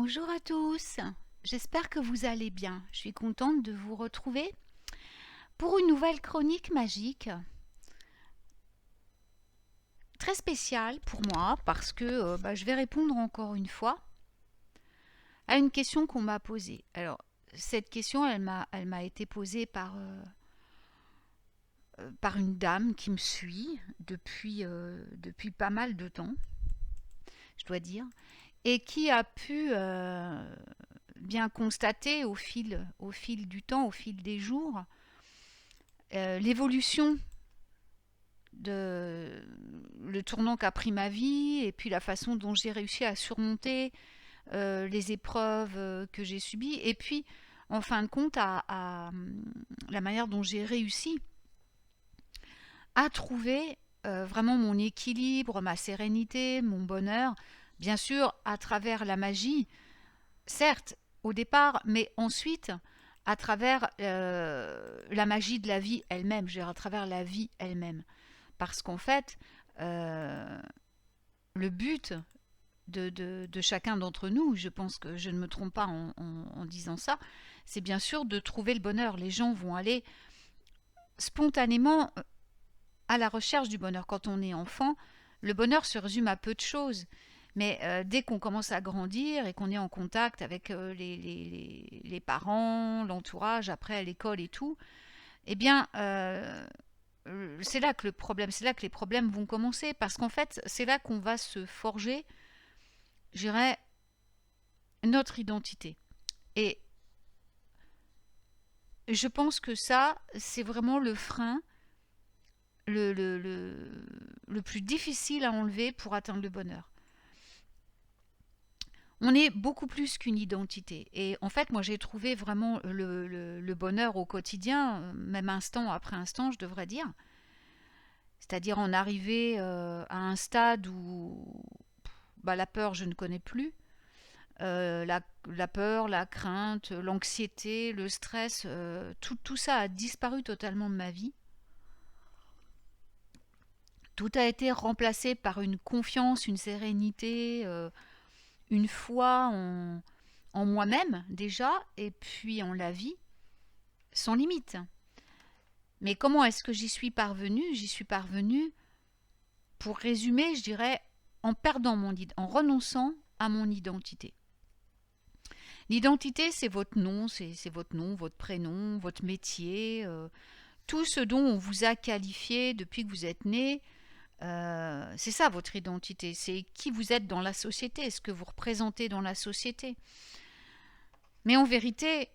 Bonjour à tous, j'espère que vous allez bien. Je suis contente de vous retrouver pour une nouvelle chronique magique, très spéciale pour moi parce que je vais répondre encore une fois à une question qu'on m'a posée. Alors, cette question, elle m'a été posée par une dame qui me suit depuis pas mal de temps, je dois dire, et qui a pu bien constater au fil du temps, au fil des jours, l'évolution de le tournant qu'a pris ma vie et puis la façon dont j'ai réussi à surmonter les épreuves que j'ai subies et puis en fin de compte à la manière dont j'ai réussi à trouver vraiment mon équilibre, ma sérénité, mon bonheur, bien sûr à travers la magie, certes au départ, mais ensuite à travers la magie de la vie elle-même, je veux dire, à travers la vie elle-même. Parce qu'en fait, euh, le but de chacun d'entre nous, je pense que je ne me trompe pas en disant ça, c'est bien sûr de trouver le bonheur. Les gens vont aller spontanément à la recherche du bonheur. Quand on est enfant, le bonheur se résume à peu de choses. Mais dès qu'on commence à grandir et qu'on est en contact avec les parents, l'entourage, après à l'école et tout, eh bien, c'est là que le problème, c'est là que les problèmes vont commencer, parce qu'en fait, c'est là qu'on va se forger, je dirais, notre identité. Et je pense que ça, c'est vraiment le frein le plus difficile à enlever pour atteindre le bonheur. On est beaucoup plus qu'une identité. Et en fait, moi, j'ai trouvé vraiment le bonheur au quotidien, même instant après instant, je devrais dire. C'est-à-dire en arriver à un stade où la peur, je ne connais plus. La peur, la crainte, l'anxiété, le stress, tout ça a disparu totalement de ma vie. Tout a été remplacé par une confiance, une sérénité, une foi en moi-même déjà, et puis en la vie, sans limite. Mais comment est-ce que j'y suis parvenue? J'y suis parvenue, pour résumer, je dirais, en renonçant à mon identité. L'identité, c'est votre nom, c'est votre nom, votre prénom, votre métier, tout ce dont on vous a qualifié depuis que vous êtes né. C'est ça votre identité, c'est qui vous êtes dans la société, ce que vous représentez dans la société. Mais en vérité,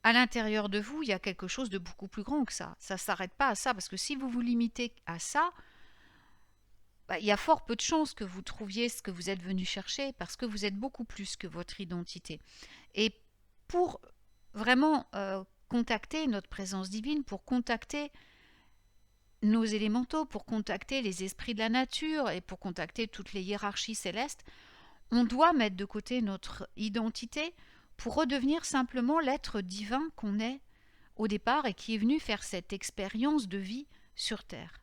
à l'intérieur de vous, il y a quelque chose de beaucoup plus grand que ça. Ça ne s'arrête pas à ça, parce que si vous vous limitez à ça, il y a fort peu de chances que vous trouviez ce que vous êtes venu chercher, parce que vous êtes beaucoup plus que votre identité. Et pour vraiment contacter notre présence divine, pour contacter nos élémentaux, pour contacter les esprits de la nature et pour contacter toutes les hiérarchies célestes, on doit mettre de côté notre identité pour redevenir simplement l'être divin qu'on est au départ et qui est venu faire cette expérience de vie sur Terre.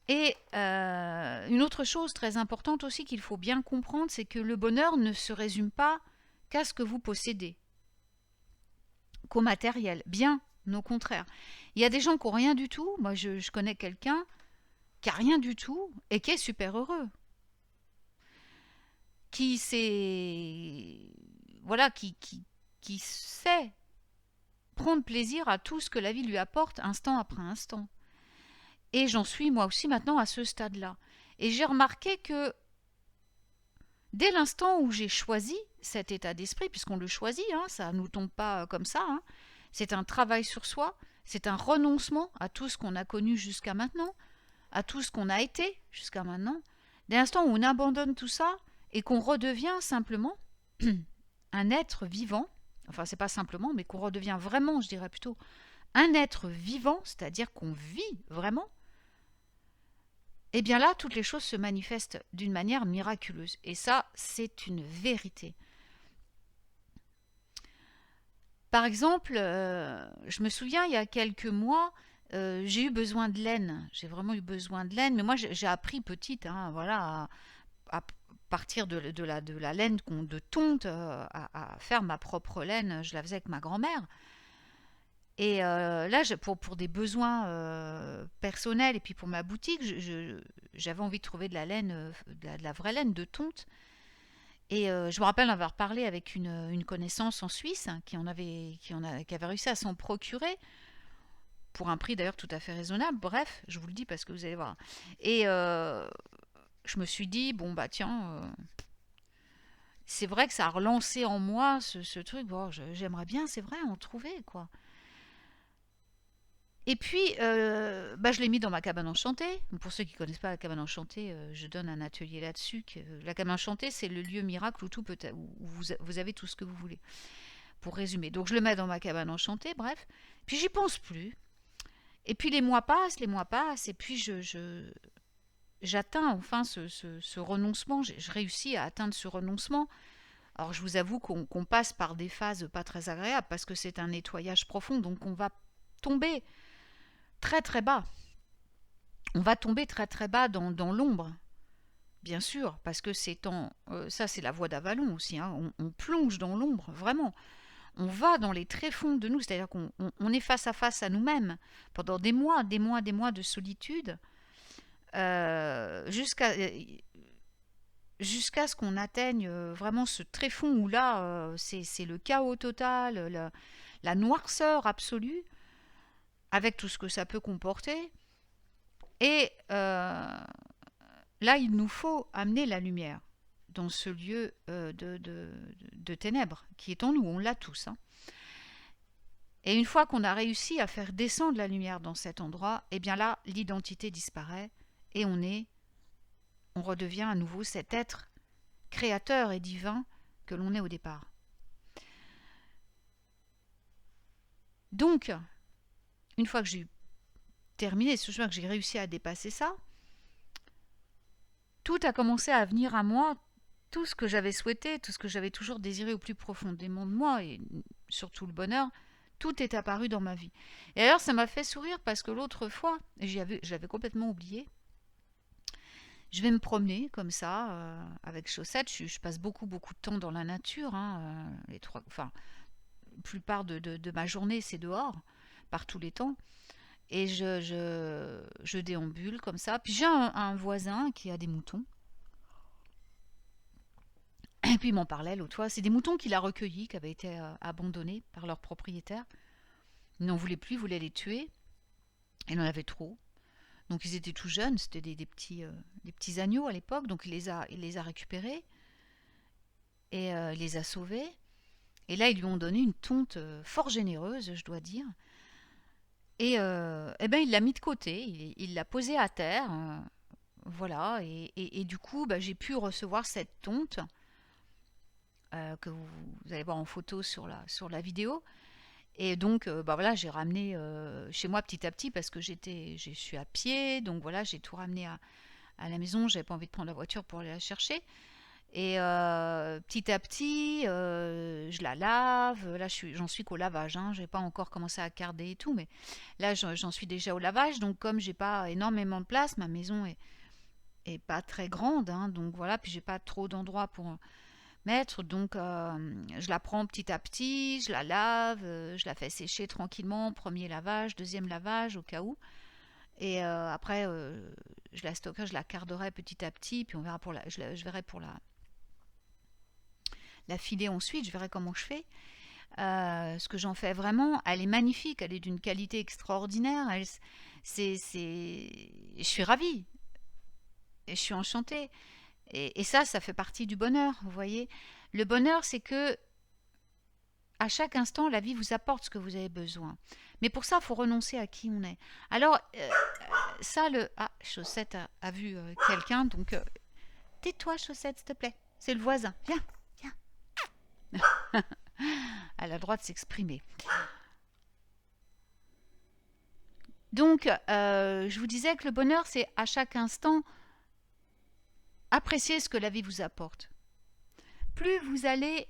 Et une autre chose très importante aussi qu'il faut bien comprendre, c'est que le bonheur ne se résume pas qu'à ce que vous possédez, qu'au matériel. Bien au contraire. Il y a des gens qui n'ont rien du tout. Moi, je connais quelqu'un qui n'a rien du tout et qui est super heureux. Qui sait, voilà, qui sait prendre plaisir à tout ce que la vie lui apporte instant après instant. Et j'en suis moi aussi maintenant à ce stade-là. Et j'ai remarqué que dès l'instant où j'ai choisi cet état d'esprit, puisqu'on le choisit, hein, ça ne nous tombe pas comme ça, hein, c'est un travail sur soi, c'est un renoncement à tout ce qu'on a connu jusqu'à maintenant, à tout ce qu'on a été jusqu'à maintenant. Dès l'instant où on abandonne tout ça et qu'on redevient simplement un être vivant, enfin c'est pas simplement, mais qu'on redevient vraiment, je dirais plutôt, un être vivant, c'est-à-dire qu'on vit vraiment, et bien là, toutes les choses se manifestent d'une manière miraculeuse. Et ça, c'est une vérité. Par exemple, je me souviens, il y a quelques mois, j'ai eu besoin de laine. J'ai vraiment eu besoin de laine. Mais moi, j'ai appris petite, hein, voilà, à partir de la laine de tonte à faire ma propre laine. Je la faisais avec ma grand-mère. Et là, pour des besoins personnels et puis pour ma boutique, j'avais envie de trouver de la laine, de la vraie laine de tonte. Et je me rappelle avoir parlé avec une connaissance en Suisse hein, qui avait réussi à s'en procurer pour un prix d'ailleurs tout à fait raisonnable. Bref, je vous le dis parce que vous allez voir. Et je me suis dit, bon bah tiens, c'est vrai que ça a relancé en moi ce truc. Bon, j'aimerais bien, c'est vrai, en trouver quoi. Et puis, bah, je l'ai mis dans ma cabane enchantée. Pour ceux qui ne connaissent pas la cabane enchantée, je donne un atelier là-dessus. La cabane enchantée, c'est le lieu miracle où tout peut, où vous avez tout ce que vous voulez. Pour résumer. Donc, je le mets dans ma cabane enchantée, bref. Puis, j'y pense plus. Et puis, les mois passent, et puis j'atteins enfin ce renoncement. Je réussis à atteindre ce renoncement. Alors, je vous avoue qu'on passe par des phases pas très agréables parce que c'est un nettoyage profond. Donc, on va tomber très très bas. On va tomber très très bas dans l'ombre, bien sûr, parce que ça c'est la voie d'Avalon aussi, hein, on plonge dans l'ombre, vraiment. On va dans les tréfonds de nous, c'est-à-dire qu'on est face à nous-mêmes pendant des mois de solitude, jusqu'à ce qu'on atteigne vraiment ce tréfond où là, c'est le chaos total, la noirceur absolue, avec tout ce que ça peut comporter. Et là, il nous faut amener la lumière dans ce lieu de ténèbres qui est en nous, on l'a tous. Hein. Et une fois qu'on a réussi à faire descendre la lumière dans cet endroit, eh bien là, l'identité disparaît et on redevient à nouveau cet être créateur et divin que l'on est au départ. Donc, une fois que j'ai terminé ce chemin, que j'ai réussi à dépasser ça, tout a commencé à venir à moi, tout ce que j'avais souhaité, tout ce que j'avais toujours désiré au plus profondément de moi, et surtout le bonheur, tout est apparu dans ma vie. Et alors ça m'a fait sourire parce que l'autre fois, j'avais complètement oublié, je vais me promener comme ça, avec chaussettes, je passe beaucoup de temps dans la nature, hein, la plupart de ma journée c'est dehors, par tous les temps. Et je déambule comme ça. Puis j'ai un voisin qui a des moutons. Et puis il m'en parlait l'autre fois. C'est des moutons qu'il a recueillis, qui avaient été abandonnés par leur propriétaire. Il n'en voulait plus, il voulait les tuer. Il en avait trop. Donc ils étaient tout jeunes, c'était des petits agneaux à l'époque. Donc il les a récupérés et il les a sauvés. Et là ils lui ont donné une tonte fort généreuse, je dois dire. Et eh ben, il l'a mis de côté, il l'a posé à terre, voilà, et du coup, bah, j'ai pu recevoir cette tonte que vous allez voir en photo sur la vidéo. Et donc, bah voilà, j'ai ramené chez moi petit à petit parce que je suis à pied, donc voilà, j'ai tout ramené à la maison. J'avais pas envie de prendre la voiture pour aller la chercher. Et petit à petit, je la lave. Là, j'en suis qu'au lavage. Hein. Je n'ai pas encore commencé à carder et tout, mais là, j'en suis déjà au lavage. Donc, comme j'ai pas énormément de place, ma maison est pas très grande. Hein, donc voilà, puis j'ai pas trop d'endroits pour mettre. Donc, je la prends petit à petit, je la lave, je la fais sécher tranquillement. Premier lavage, deuxième lavage au cas où. Et après, je la stockerai, je la carderai petit à petit. Puis on verra je verrai pour la filer ensuite, je verrai comment je fais. Ce que j'en fais vraiment, elle est magnifique, elle est d'une qualité extraordinaire. Je suis ravie, et je suis enchantée. Et ça fait partie du bonheur, vous voyez. Le bonheur, c'est que à chaque instant, la vie vous apporte ce que vous avez besoin. Mais pour ça, il faut renoncer à qui on est. Alors, ça, Chaussette a vu quelqu'un, donc tais-toi, Chaussette, s'il te plaît. C'est le voisin. Viens. Elle a le droit de s'exprimer. Donc, je vous disais que le bonheur, c'est à chaque instant apprécier ce que la vie vous apporte. Plus vous allez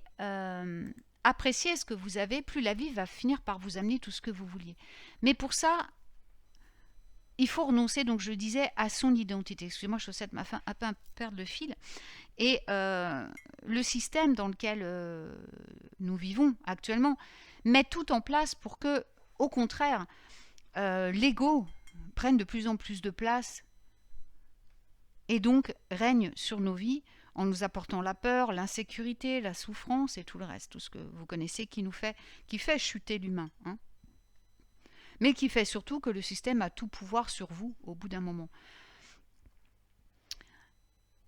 apprécier ce que vous avez, plus la vie va finir par vous amener tout ce que vous vouliez. Mais pour ça, il faut renoncer, donc je le disais, à son identité. Excusez-moi, je souhaite ma fin un peu perdre le fil. Et le système dans lequel nous vivons actuellement met tout en place pour que, au contraire, l'ego prenne de plus en plus de place et donc règne sur nos vies en nous apportant la peur, l'insécurité, la souffrance et tout le reste, tout ce que vous connaissez qui fait chuter l'humain, hein, mais qui fait surtout que le système a tout pouvoir sur vous au bout d'un moment.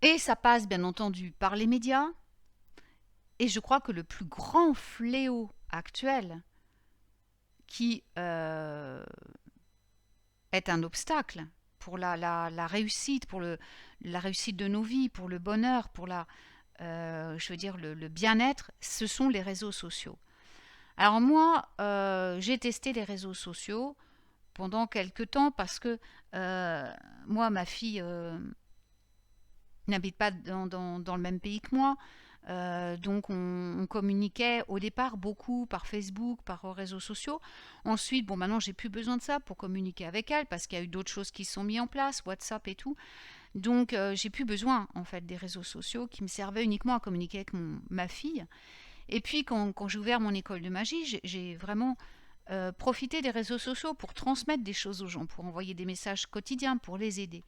Et ça passe bien entendu par les médias, et je crois que le plus grand fléau actuel qui est un obstacle pour la réussite, pour la réussite de nos vies, pour le bonheur, pour je veux dire le bien-être, ce sont les réseaux sociaux. Alors moi, j'ai testé les réseaux sociaux pendant quelques temps parce que moi, ma fille n'habite pas dans le même pays que moi. Donc on communiquait au départ beaucoup par Facebook, par réseaux sociaux. Ensuite, bon, maintenant j'ai plus besoin de ça pour communiquer avec elle parce qu'il y a eu d'autres choses qui se sont mises en place, WhatsApp et tout. Donc j'ai plus besoin en fait des réseaux sociaux qui me servaient uniquement à communiquer avec ma fille. Et puis quand j'ai ouvert mon école de magie, j'ai vraiment profité des réseaux sociaux pour transmettre des choses aux gens, pour envoyer des messages quotidiens, pour les aider.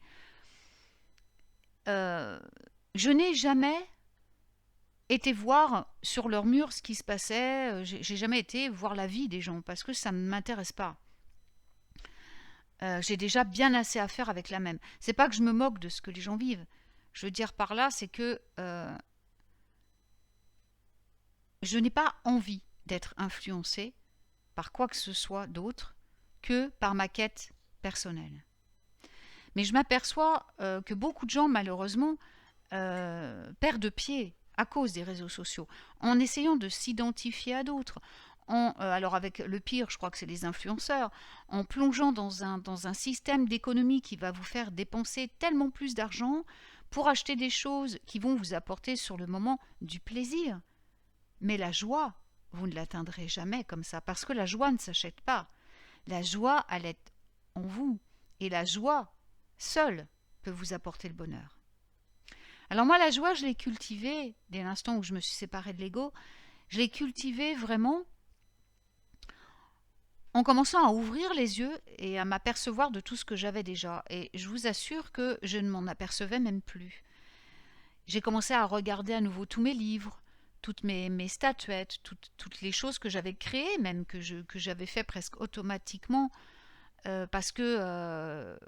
Je n'ai jamais été voir sur leur mur ce qui se passait. J'ai jamais été voir la vie des gens parce que ça ne m'intéresse pas. J'ai déjà bien assez à faire avec la même. C'est pas que je me moque de ce que les gens vivent. Je veux dire par là, c'est que je n'ai pas envie d'être influencée par quoi que ce soit d'autre que par ma quête personnelle. Mais je m'aperçois que beaucoup de gens, malheureusement, perdent pied à cause des réseaux sociaux, en essayant de s'identifier à d'autres. Alors avec le pire, je crois que c'est les influenceurs, en plongeant dans un système d'économie qui va vous faire dépenser tellement plus d'argent pour acheter des choses qui vont vous apporter sur le moment du plaisir. Mais la joie, vous ne l'atteindrez jamais comme ça, parce que la joie ne s'achète pas. La joie, elle est en vous. Et la joie, seule, peut vous apporter le bonheur. Alors moi, la joie, je l'ai cultivée dès l'instant où je me suis séparée de l'ego. Je l'ai cultivée vraiment en commençant à ouvrir les yeux et à m'apercevoir de tout ce que j'avais déjà. Et je vous assure que je ne m'en apercevais même plus. J'ai commencé à regarder à nouveau tous mes livres, toutes mes statuettes, toutes les choses que j'avais créées, même que j'avais fait presque automatiquement, parce que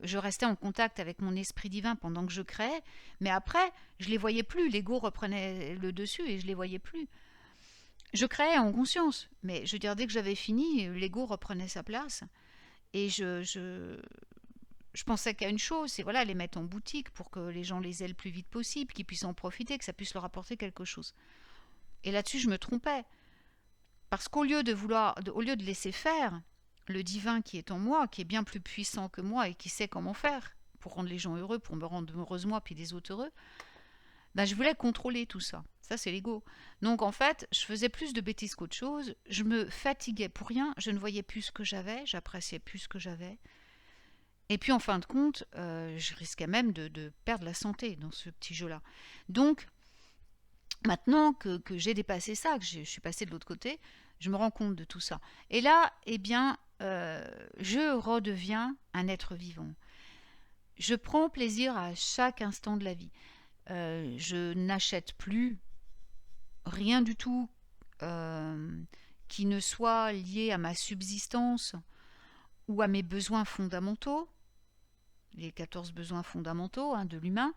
je restais en contact avec mon esprit divin pendant que je créais, mais après, je les voyais plus. L'ego reprenait le dessus et je les voyais plus. Je créais en conscience, mais je veux dire, dès que j'avais fini, l'ego reprenait sa place. Et je pensais qu'à une chose, c'est voilà, les mettre en boutique pour que les gens les aient le plus vite possible, qu'ils puissent en profiter, que ça puisse leur apporter quelque chose. Et là-dessus, je me trompais. Parce qu'au lieu au lieu de laisser faire le divin qui est en moi, qui est bien plus puissant que moi et qui sait comment faire pour rendre les gens heureux, pour me rendre heureuse moi, puis les autres heureux, ben je voulais contrôler tout ça. Ça, c'est l'ego. Donc, en fait, je faisais plus de bêtises qu'autre chose. Je me fatiguais pour rien. Je ne voyais plus ce que j'avais. J'appréciais plus ce que j'avais. Et puis, en fin de compte, je risquais même de perdre la santé dans ce petit jeu-là. Donc, maintenant que j'ai dépassé ça, que je suis passée de l'autre côté, je me rends compte de tout ça. Et là, eh bien, je redeviens un être vivant. Je prends plaisir à chaque instant de la vie. Je n'achète plus rien du tout qui ne soit lié à ma subsistance ou à mes besoins fondamentaux, les 14 besoins fondamentaux hein, de l'humain.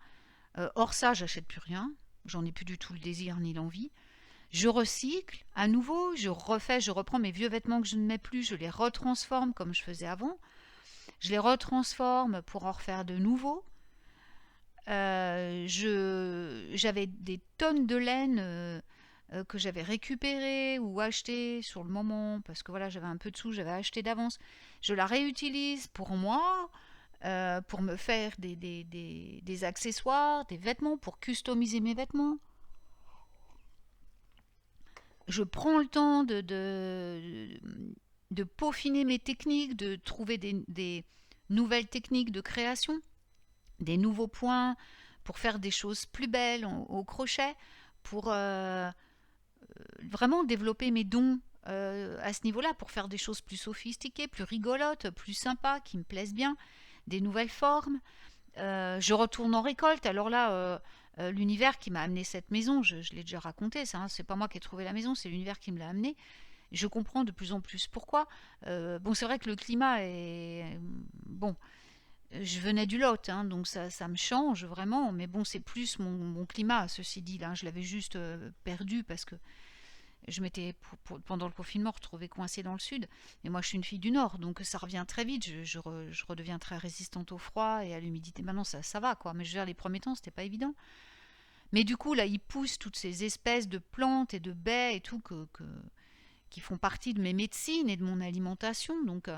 Hors ça, j'achète plus rien. J'en ai plus du tout le désir ni l'envie. Je recycle à nouveau, je reprends mes vieux vêtements que je ne mets plus, je les retransforme comme je faisais avant. Je les retransforme pour en refaire de nouveaux. J'avais des tonnes de laine que j'avais récupérée ou achetée sur le moment parce que voilà, j'avais un peu de sous, j'avais acheté d'avance. Je la réutilise pour moi, pour me faire des accessoires, des vêtements, pour customiser mes vêtements. Je prends le temps de peaufiner mes techniques, de trouver nouvelles techniques de création, des nouveaux points pour faire des choses plus belles au crochet, pour vraiment développer mes dons à ce niveau-là, pour faire des choses plus sophistiquées, plus rigolotes, plus sympas, qui me plaisent bien, des nouvelles formes. Je retourne en récolte. Alors là, l'univers qui m'a amené cette maison, je l'ai déjà raconté, ça, hein, c'est pas moi qui ai trouvé la maison, c'est l'univers qui me l'a amené. Je comprends de plus en plus pourquoi. Bon, c'est vrai que le climat est... Bon, je venais du Lot, hein, donc ça me change vraiment, mais bon, c'est plus mon climat, ceci dit, là. Je l'avais juste perdu parce que je m'étais, pendant le confinement, retrouvée coincée dans le sud. Et moi, je suis une fille du Nord, donc ça revient très vite. Je redeviens très résistante au froid et à l'humidité. Maintenant, ça va, quoi. Mais je veux dire, les premiers temps, c'était pas évident. Mais du coup, là, ils poussent toutes ces espèces de plantes et de baies et tout qui font partie de mes médecines et de mon alimentation. Donc,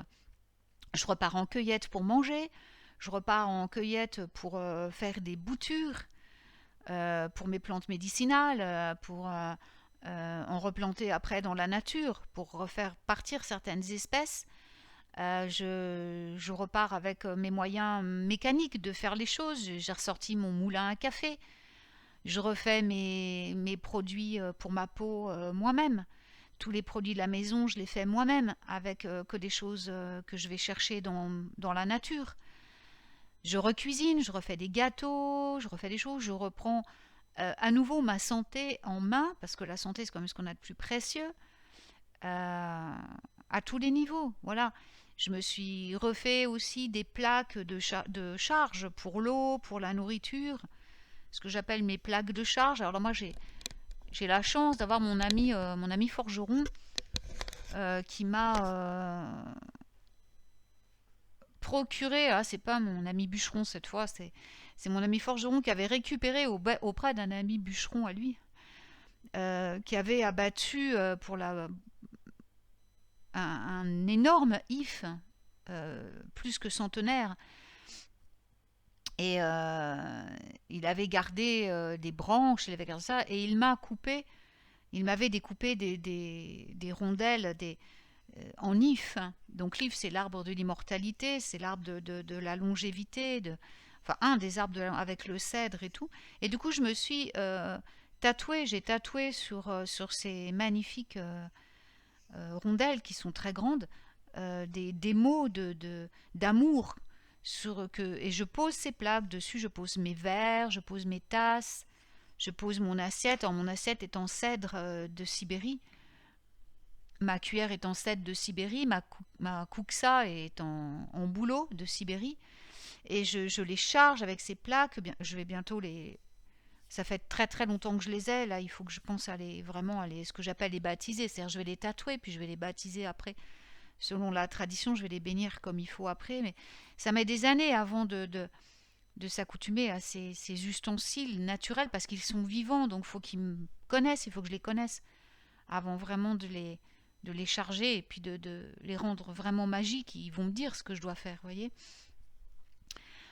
je repars en cueillette pour manger. Je repars en cueillette pour faire des boutures, pour mes plantes médicinales, pour en replanter après dans la nature, pour refaire partir certaines espèces. Je repars avec mes moyens mécaniques de faire les choses. J'ai ressorti mon moulin à café. Je refais mes produits pour ma peau moi-même. Tous les produits de la maison, je les fais moi-même avec que des choses que je vais chercher dans la nature. Je recuisine, je refais des gâteaux, je refais des choses, je reprends à nouveau ma santé en main, parce que la santé, c'est quand même ce qu'on a de plus précieux, à tous les niveaux. Voilà. Je me suis refait aussi des plaques de charge pour l'eau, pour la nourriture, ce que j'appelle mes plaques de charge. Alors là, moi, j'ai la chance d'avoir mon ami forgeron qui m'a procuré, ah, c'est pas mon ami bûcheron cette fois, c'est mon ami forgeron qui avait récupéré auprès d'un ami bûcheron à lui, qui avait abattu pour un énorme if, plus que centenaire. Et il avait gardé des branches, il avait gardé ça, et il m'avait découpé des rondelles, en if. Donc l'if, c'est l'arbre de l'immortalité, c'est l'arbre de la longévité, enfin un des arbres avec le cèdre et tout. Et du coup, je me suis j'ai tatoué sur ces magnifiques rondelles qui sont très grandes, des mots d'amour. Et je pose ces plaques dessus, je pose mes verres, je pose mes tasses, je pose mon assiette. Alors, mon assiette est en cèdre de Sibérie. Ma cuillère est en cèdre de Sibérie, ma kouksa est en bouleau de Sibérie. Et je les charge avec ces plaques. Je vais bientôt les... Ça fait très très longtemps que je les ai. Là, il faut que je pense à ce que j'appelle les baptiser. C'est-à-dire, je vais les tatouer, puis je vais les baptiser après. Selon la tradition, je vais les bénir comme il faut après. Mais ça met des années avant de s'accoutumer à ces ustensiles naturels parce qu'ils sont vivants. Donc, il faut qu'ils me connaissent, il faut que je les connaisse avant vraiment de les charger et puis de les rendre vraiment magiques. Ils vont me dire ce que je dois faire, vous voyez.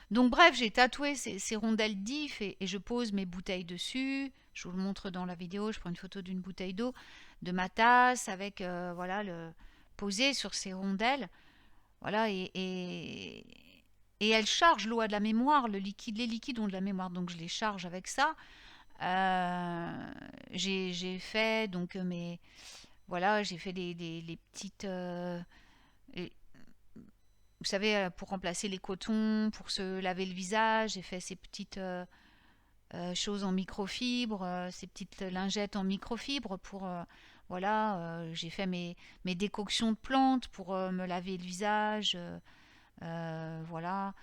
Donc bref, j'ai tatoué ces rondelles d'if et je pose mes bouteilles dessus. Je vous le montre dans la vidéo, je prends une photo d'une bouteille d'eau, de ma tasse avec voilà posée sur ces rondelles. Voilà, et elles chargent, l'eau a de la mémoire, les liquides ont de la mémoire, donc je les charge avec ça. J'ai fait donc voilà, j'ai fait les petites vous savez, pour remplacer les cotons, pour se laver le visage, j'ai fait ces petites choses en microfibre, ces petites lingettes en microfibre pour voilà, j'ai fait mes décoctions de plantes pour me laver le visage, voilà.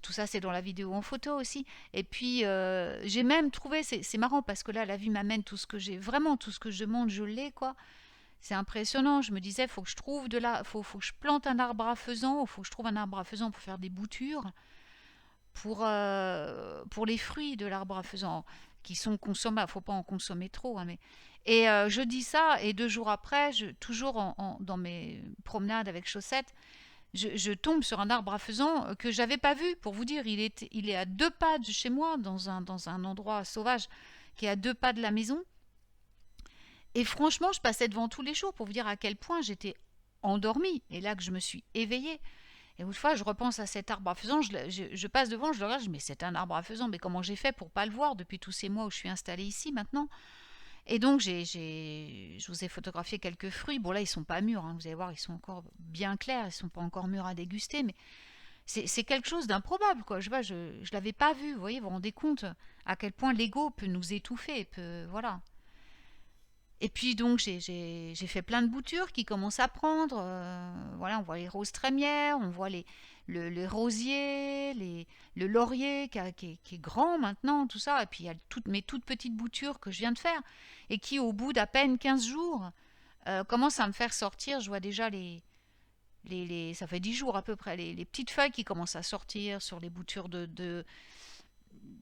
Tout ça c'est dans la vidéo en photo aussi. Et puis j'ai même trouvé, c'est marrant parce que là la vie m'amène tout ce que j'ai, vraiment tout ce que je demande, je l'ai quoi. C'est impressionnant. Je me disais, faut que je trouve faut que je plante un arbre à faisan, faut que je trouve un arbre à faisan pour faire des boutures, pour les fruits de l'arbre à faisan qui sont consommables. Faut pas en consommer trop, hein, mais et je dis ça et 2 jours après, toujours dans mes promenades avec chaussettes, je tombe sur un arbre à faisan que j'avais pas vu. Pour vous dire, il est à 2 pas de chez moi, dans un endroit sauvage qui est à 2 pas de la maison. Et franchement, je passais devant tous les jours pour vous dire à quel point j'étais endormie. Et là que je me suis éveillée. Et une fois, je repense à cet arbre à faisan, je passe devant, je le regarde, je dis, mais c'est un arbre à faisan, mais comment j'ai fait pour pas le voir depuis tous ces mois où je suis installée ici maintenant? Et donc, je vous ai photographié quelques fruits. Bon, là, ils sont pas mûrs, hein, vous allez voir, ils sont encore bien clairs, ils sont pas encore mûrs à déguster, mais c'est quelque chose d'improbable, quoi. Je l'avais pas vu, vous voyez, vous vous rendez compte à quel point l'ego peut nous étouffer, voilà. Et puis donc j'ai fait plein de boutures qui commencent à prendre. Voilà, on voit les roses trémières, on voit le rosier, le laurier qui est grand maintenant, tout ça. Et puis il y a mes toutes petites boutures que je viens de faire et qui, au bout d'à peine 15 jours, commencent à me faire sortir. Je vois déjà ça fait 10 jours à peu près, les petites feuilles qui commencent à sortir sur les boutures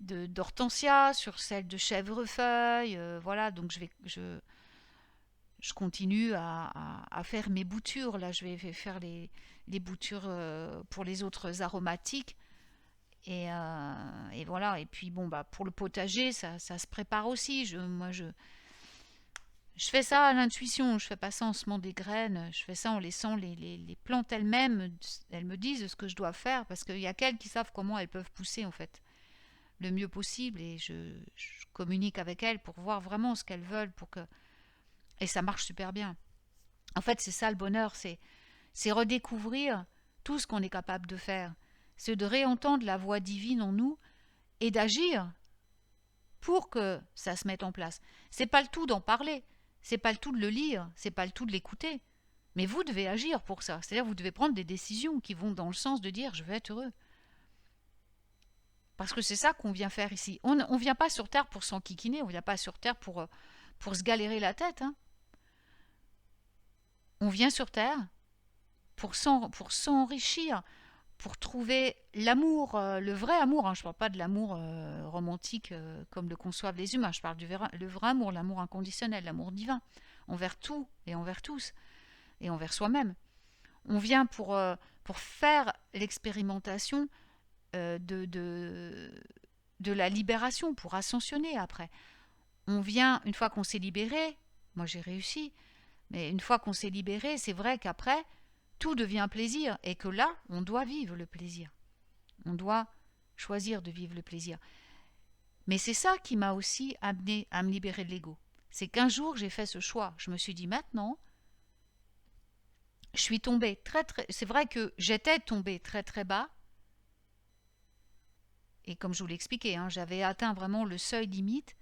d'hortensia, sur celles de chèvrefeuille. Voilà, donc je continue à faire mes boutures. Là, je vais faire les boutures pour les autres aromatiques. Et voilà. Et puis, bon, bah, pour le potager, ça se prépare aussi. Je fais ça à l'intuition. Je fais pas ça en semant des graines. Je fais ça en laissant les plantes elles-mêmes. Elles me disent ce que je dois faire parce qu'il y a qu'elles qui savent comment elles peuvent pousser, en fait, le mieux possible. Et je communique avec elles pour voir vraiment ce qu'elles veulent et ça marche super bien. En fait, c'est ça le bonheur, c'est redécouvrir tout ce qu'on est capable de faire. C'est de réentendre la voix divine en nous et d'agir pour que ça se mette en place. C'est pas le tout d'en parler, c'est pas le tout de le lire, c'est pas le tout de l'écouter. Mais vous devez agir pour ça. C'est-à-dire vous devez prendre des décisions qui vont dans le sens de dire je vais être heureux. Parce que c'est ça qu'on vient faire ici. On ne vient pas sur Terre pour s'enquiquiner, on ne vient pas sur Terre pour se galérer la tête. Hein. On vient sur Terre pour s'enrichir, pour trouver l'amour, le vrai amour. Hein. Je ne parle pas de l'amour romantique comme le conçoivent les humains. Je parle le vrai amour, l'amour inconditionnel, l'amour divin, envers tout et envers tous, et envers soi-même. On vient pour faire l'expérimentation de la libération, pour ascensionner après. On vient, une fois qu'on s'est libéré, moi j'ai réussi, mais une fois qu'on s'est libéré, c'est vrai qu'après, tout devient plaisir et que là, on doit vivre le plaisir. On doit choisir de vivre le plaisir. Mais c'est ça qui m'a aussi amené à me libérer de l'ego. C'est qu'un jour, j'ai fait ce choix. Je me suis dit, maintenant, je suis tombée très, très... C'est vrai que j'étais tombée très, très bas. Et comme je vous l'ai expliqué, hein, j'avais atteint vraiment le seuil limite.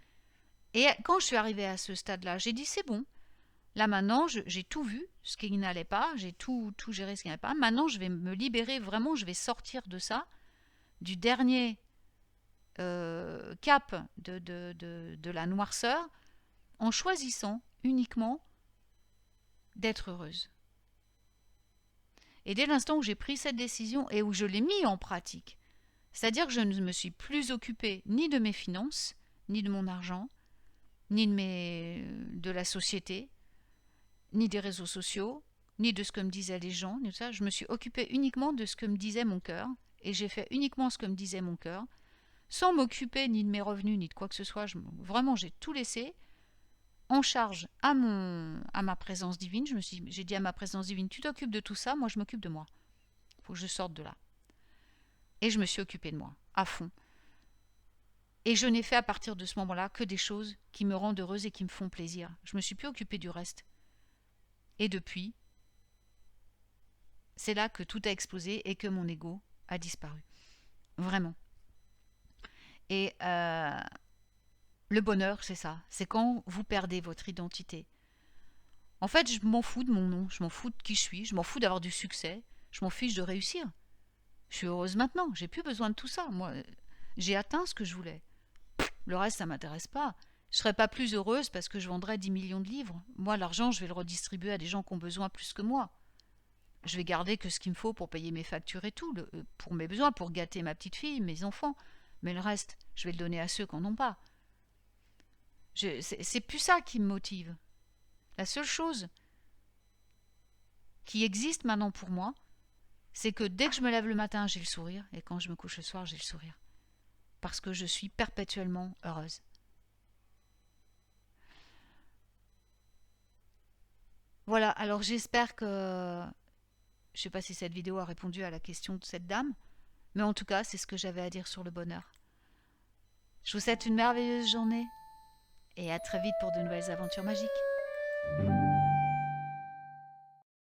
Et quand je suis arrivée à ce stade-là, j'ai dit, c'est bon. Là maintenant, j'ai tout vu, ce qui n'allait pas, j'ai tout géré ce qui n'allait pas. Maintenant, je vais me libérer, vraiment, je vais sortir de ça, du dernier cap de la noirceur, en choisissant uniquement d'être heureuse. Et dès l'instant où j'ai pris cette décision et où je l'ai mis en pratique, c'est-à-dire que je ne me suis plus occupée ni de mes finances, ni de mon argent, ni de la société, ni des réseaux sociaux, ni de ce que me disaient les gens, ni tout ça. Je me suis occupée uniquement de ce que me disait mon cœur, et j'ai fait uniquement ce que me disait mon cœur, sans m'occuper ni de mes revenus, ni de quoi que ce soit. Vraiment, j'ai tout laissé en charge à ma présence divine. J'ai dit à ma présence divine, tu t'occupes de tout ça, moi je m'occupe de moi. Il faut que je sorte de là. Et je me suis occupée de moi, à fond. Et je n'ai fait à partir de ce moment-là que des choses qui me rendent heureuse et qui me font plaisir. Je me suis plus occupée du reste. Et depuis, c'est là que tout a explosé et que mon ego a disparu. Vraiment. Et le bonheur, c'est ça. C'est quand vous perdez votre identité. En fait, je m'en fous de mon nom, je m'en fous de qui je suis, je m'en fous d'avoir du succès, je m'en fiche de réussir. Je suis heureuse maintenant, j'ai plus besoin de tout ça. Moi, j'ai atteint ce que je voulais. Le reste, ça m'intéresse pas. Je serais pas plus heureuse parce que je vendrais 10 millions de livres. Moi, l'argent, je vais le redistribuer à des gens qui ont besoin plus que moi. Je vais garder que ce qu'il me faut pour payer mes factures et tout, pour mes besoins, pour gâter ma petite fille, mes enfants. Mais le reste, je vais le donner à ceux qui n'en ont pas. C'est plus ça qui me motive. La seule chose qui existe maintenant pour moi, c'est que dès que je me lève le matin, j'ai le sourire, et quand je me couche le soir, j'ai le sourire. Parce que je suis perpétuellement heureuse. Voilà, alors j'espère que Je sais pas si cette vidéo a répondu à la question de cette dame, mais en tout cas, c'est ce que j'avais à dire sur le bonheur. Je vous souhaite une merveilleuse journée et à très vite pour de nouvelles aventures magiques.